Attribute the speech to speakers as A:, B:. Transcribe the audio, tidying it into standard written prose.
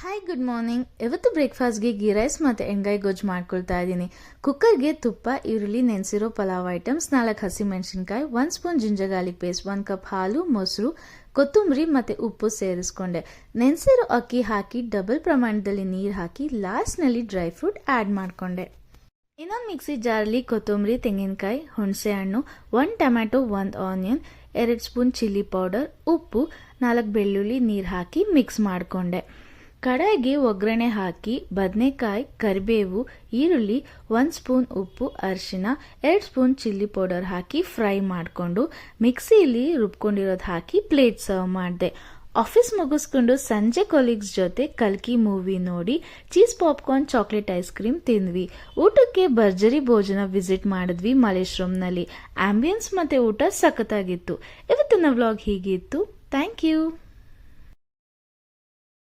A: Hi good morning. ಇವತ್ತು ಬ್ರೇಕ್ಫಾಸ್ಟ್ಗೆ ghee rice ಮತ್ತು ಎಣ್ಗಾಯಿ ಗೊಜ್ಜು ಮಾಡ್ಕೊಳ್ತಾ ಇದ್ದೀನಿ. ಕುಕ್ಕರ್ಗೆ ತುಪ್ಪ, ಈರುಳ್ಳಿ, ನೆನೆಸಿರೋ ಪಲಾವ್ ಐಟಮ್ಸ್, 4 ಹಸಿಮೆಣಸಿನ್ಕಾಯಿ, 1 spoon ginger garlic paste, 1 cup ಹಾಲು, ಮೊಸರು, ಕೊತ್ತಂಬರಿ ಮತ್ತು ಉಪ್ಪು ಸೇರಿಸ್ಕೊಂಡೆ. ನೆನೆಸಿರೋ ಅಕ್ಕಿ ಹಾಕಿ ಡಬಲ್ ಪ್ರಮಾಣದಲ್ಲಿ ನೀರು ಹಾಕಿ ಲಾಸ್ಟ್ನಲ್ಲಿ ಡ್ರೈ ಫ್ರೂಟ್ ಆ್ಯಡ್ ಮಾಡಿಕೊಂಡೆ. ಇನ್ನೊಂದು ಮಿಕ್ಸಿ ಜಾರಲ್ಲಿ ಕೊತ್ತಂಬರಿ, ತೆಂಗಿನಕಾಯಿ, ಹುಣಸೆ ಹಣ್ಣು, 1 tomato, 1 onion, 2 spoon chilli powder, ಉಪ್ಪು, 4 ಬೆಳ್ಳುಳ್ಳಿ ನೀರು ಹಾಕಿ ಮಿಕ್ಸ್ ಮಾಡಿಕೊಂಡೆ. ಕಡಾಯಿಗೆ ಒಗ್ಗರಣೆ ಹಾಕಿ ಬದನೆಕಾಯಿ, ಕರಿಬೇವು, ಈರುಳ್ಳಿ, 1 ಸ್ಪೂನ್ ಉಪ್ಪು, ಅರಿಶಿನ, 2 ಸ್ಪೂನ್ ಚಿಲ್ಲಿ ಪೌಡರ್ ಹಾಕಿ ಫ್ರೈ ಮಾಡಿಕೊಂಡು ಮಿಕ್ಸಿಯಲ್ಲಿ ರುಬ್ಕೊಂಡಿರೋದು ಹಾಕಿ ಪ್ಲೇಟ್ ಸರ್ವ್ ಮಾಡಿದೆ. ಆಫೀಸ್ ಮುಗಿಸ್ಕೊಂಡು ಸಂಜೆ ಕೊಲೀಗ್ಸ್ ಜೊತೆ ಕಲ್ಕಿ ಮೂವಿ ನೋಡಿ cheese popcorn, chocolate ice cream ತಿಂದ್ವಿ. ಊಟಕ್ಕೆ ಭರ್ಜರಿ ಭೋಜನ ವಿಸಿಟ್ ಮಾಡಿದ್ವಿ ಮಲ್ಲೇಶ್ವರಂನಲ್ಲಿ. ಆಂಬಿಯನ್ಸ್ ಮತ್ತು ಊಟ ಸಖತ್ತಾಗಿತ್ತು. ಇವತ್ತಿನ ವ್ಲಾಗ್ ಹೀಗಿತ್ತು. Thank you.